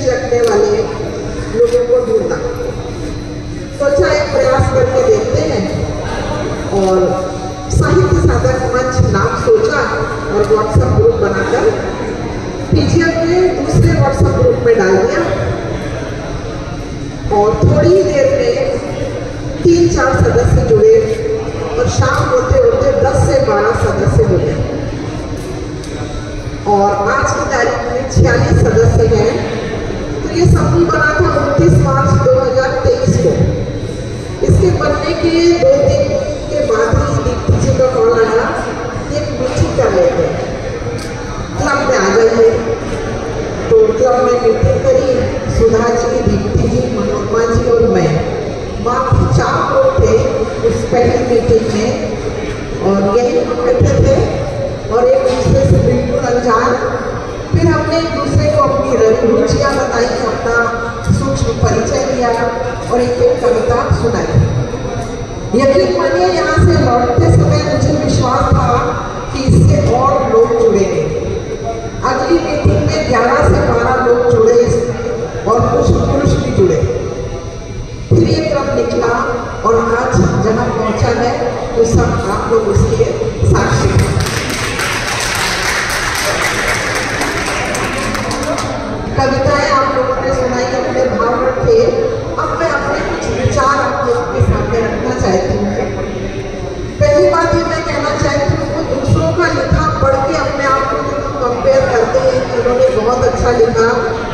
रुचि रखने वाले लोगों को ढूंढना। सोचा एक प्रयास करके देखते हैं और साहित्य साधक मंच नाम सोचा और व्हाट्सएप ग्रुप बनाकर पीजीएफ में दूसरे व्हाट्सएप ग्रुप में डाल दिया और थोड़ी ही देर में 3-4 सदस्य जुड़े और शाम होते होते 10 से 12 सदस्य जुड़े और आज की तारीख में 46 सदस्य हैं। तो ये समूह बना था 29 मार्च 2023 को। इसके बनने के 2 दिन के बाद ही दीप्ति जी का कॉल आया कि एक मीटिंग कर लेते हैं, क्लब में आ जाइए। तो क्लब में मीटिंग करी, सुधा जी, दीप्ति जी, मनोरमा जी और मैं, बाकी 4 लोग थे उस पहली मीटिंग में और यही हम बैठे थे और एक दूसरे से बिल्कुल अनजान। फिर हमने एक दूसरे को अपनी रुचियाँ बताई, अपना सूक्ष्म परिचय दिया और एक कविता सुनाई। यकीन मानिए यहाँ से लौटते समय मुझे विश्वास था कि इससे और लोग जुड़ेंगे। अगली मीटिंग में 11 से 12 लोग जुड़े और कुछ पुरुष भी जुड़े। फिर ये क्रम निकला और आज जहाँ पहुँचा है तो सब आप लोग उसके साक्षी हैं। कविताएं आप लोगों ने सुनाई, अपने भाव रखे। अब मैं अपने कुछ विचार आप लोगों के सामने रखना चाहती हूँ। पहली बात ये मैं कहना चाहती हूँ, वो दूसरों का लिखा पढ़ के अपने आप को जो हम कंपेयर करते हैं कि उन्होंने बहुत अच्छा लिखा,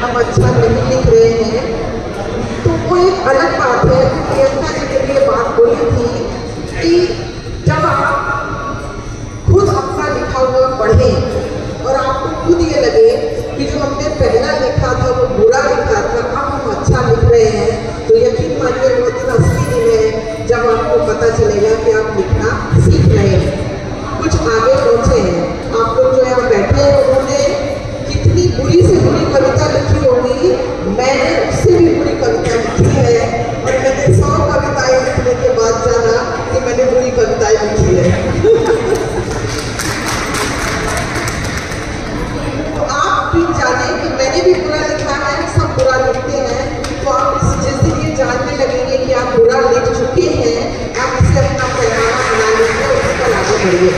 हम अच्छा नहीं लिख रहे हैं, तो वो एक अलग बात है। प्रियंका जी के लिए बात बोली थी कि जब आप खुद अपना लिखा हुआ पढ़ें और आपको खुद ये लगे कि जो हमने पहला लिखा था वो बुरा लिखा था, अब हम अच्छा लिख रहे हैं, तो यकीन मानिए वो दिन असली दिन है जब आपको पता चलेगा कि आप लिखना सीख रहे हैं, कुछ आगे पहुँचे हैं। आप लोग जो यहाँ बैठे हैं उन्होंने कितनी बुरी से बुरी कविता लिखी होगी, मैंने उससे भी बुरी कविता लिखी है और मैंने 100 कविताएं लिखने के बाद जाना कि मैंने बुरी कविताएं लिखी है। तो आप भी जाने कि मैंने भी बुरा लिखा है, सब बुरा लिखते हैं, तो आप जिस दिन ये जानने लगेंगे कि आप बुरा लिख चुके हैं, आप इसे अपना पैमाना बना लीजिए और उस पर आगे बढ़िए।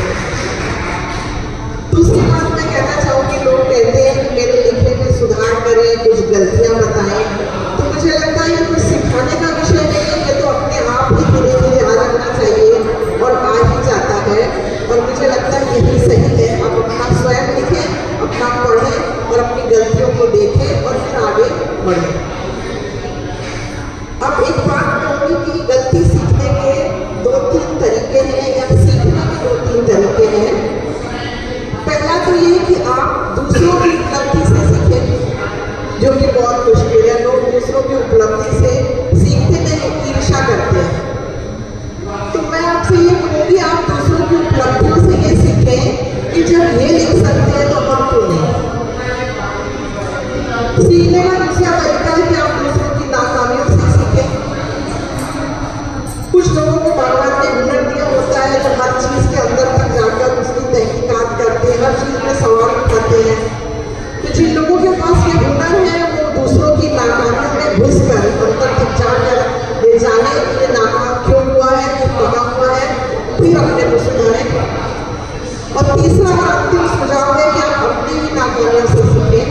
दूसरी बात मैं कहना चाहूँगी, लोग कहते हैं कि मेरे लिखने में सुधार करें, कुछ गलतियाँ बताएं, तो मुझे लगता है ये कुछ सिखाने का विषय नहीं है, ये तो अपने आप ही धीरे धीरे आ जाना चाहिए और आ ही जाता है। और मुझे लगता है यही सही है, आप अपना स्वयं लिखें, अपना पढ़ें और अपनी गलतियों को देखें और फिर आगे बढ़ें। अब एक बात कहूँगी कि गलती सीखने के 2-3 तरीके हैं या सीखने के 2-3 तरीके हैं। पहला तो ये कि आप दूसरों की उपलब्धि से सीखें, जो कि बहुत मुश्किल है। लोग दूसरों की उपलब्धि से सीखते नहीं, ईर्ष्या करते हैं। तो मैं आपसे ये कहूँगी, आप दूसरों की उपलब्धियों से ये सीखें कि जब ये लिख सकते हैं तो हम क्यों नहीं। सीखने का दूसरा तरीका है कि आप दूसरों की नाकामियों से सीखें। कुछ लोगों को भगवान ने हुनर दिया होता है जो हर चीज़ के अंदर तक जाकर उसकी तहकीकात करते हैं, हर चीज़ में सवाल उठाते हैं। तो जिन लोगों के पास ये हुनर है वो दूसरों की नाकामियों में घुस कर अंदर तक जाकर ये जाने कि ये नाकाम क्यों हुआ है, क्यों कहाँ हुआ है, फिर अपने को सुधारें। और तीसरा और अंतिम सुझाव है कि आप अपनी ही नाकामियों से सीखें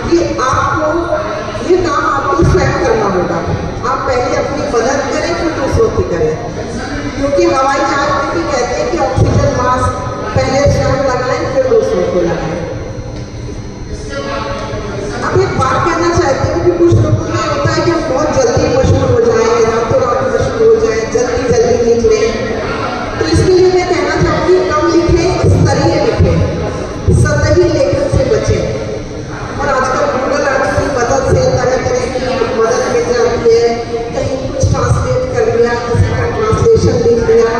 कि आपको ये काम आपको स्वयं करना होगा। आप पहले अपनी मदद करें फिर दूसरों की करें, क्योंकि हवाई जहाज में भी कहते हैं कि ऑक्सीजन मास्क पहले स्वयं लगाएं फिर दूसरों को लगाएं। अब एक बात कहना चाहती हूँ कि कुछ लोगों में होता है कि हम बहुत जल्दी मशहूर हो जाएं, रातों रात मशहूर हो जाएं, जल्दी जल्दी लिख लें। तो इसके लिए मैं कहना चाहूँगी कम लिखें, स्तरीय लिखें, सतही लेखन से बचें। और आजकल गूगल अर्थ की मदद से तरह तरह की मदद मिल जाती है, कहीं कुछ ट्रांसलेट कर लिया, किसी का ट्रांसलेशन लिख लिया,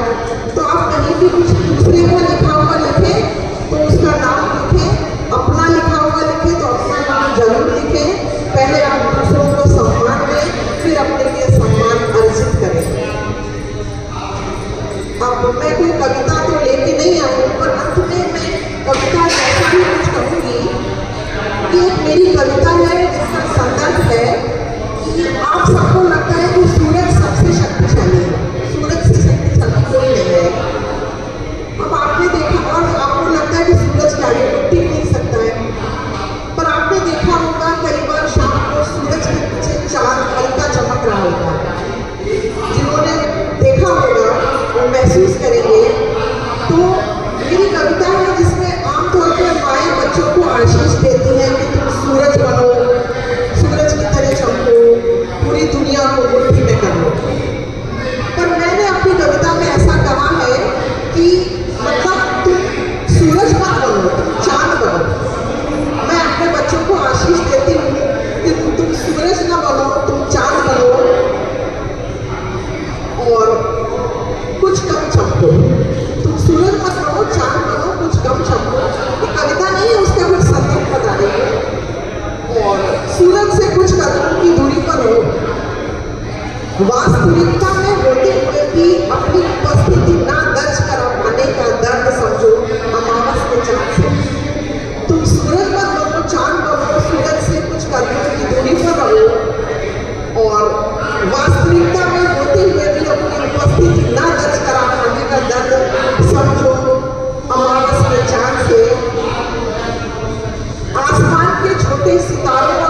आशीष देती हैं कि तुम सूरज बनो, सूरज की तरह चमको, पूरी दुनिया को मुट्ठी में कर लो। पर मैंने अपनी कविता में ऐसा कहा है कि मतलब तुम सूरज मत बनो, तुम चांद बनो। मैं अपने बच्चों को आशीष देती हूँ कि तुम सूरज न बनो, तुम चांद बनो और कुछ कम चमको। तुम सूरज मत बनो, चांद बनो, कुछ कम चमको। ये कविता नहीं है, उसका कुछ संदर्भ बता रही है। और सूरज से कुछ कदमों की दूरी पर हो, वास्तविकता में होते हुए भी अपनी उपस्थिति ना दर्ज करा पाने का दर्द समझो अमावस के चांद से। तुम सूरज मत बनो, चांद बनो, सूरज से कुछ कदमों की दूरी पर रहो और वास्तविकता में होते हुए भी अपनी उपस्थिति ना दर्ज करा पाने का दर्द समझो अमावस के चांद से। आसमान के छोटे सितारों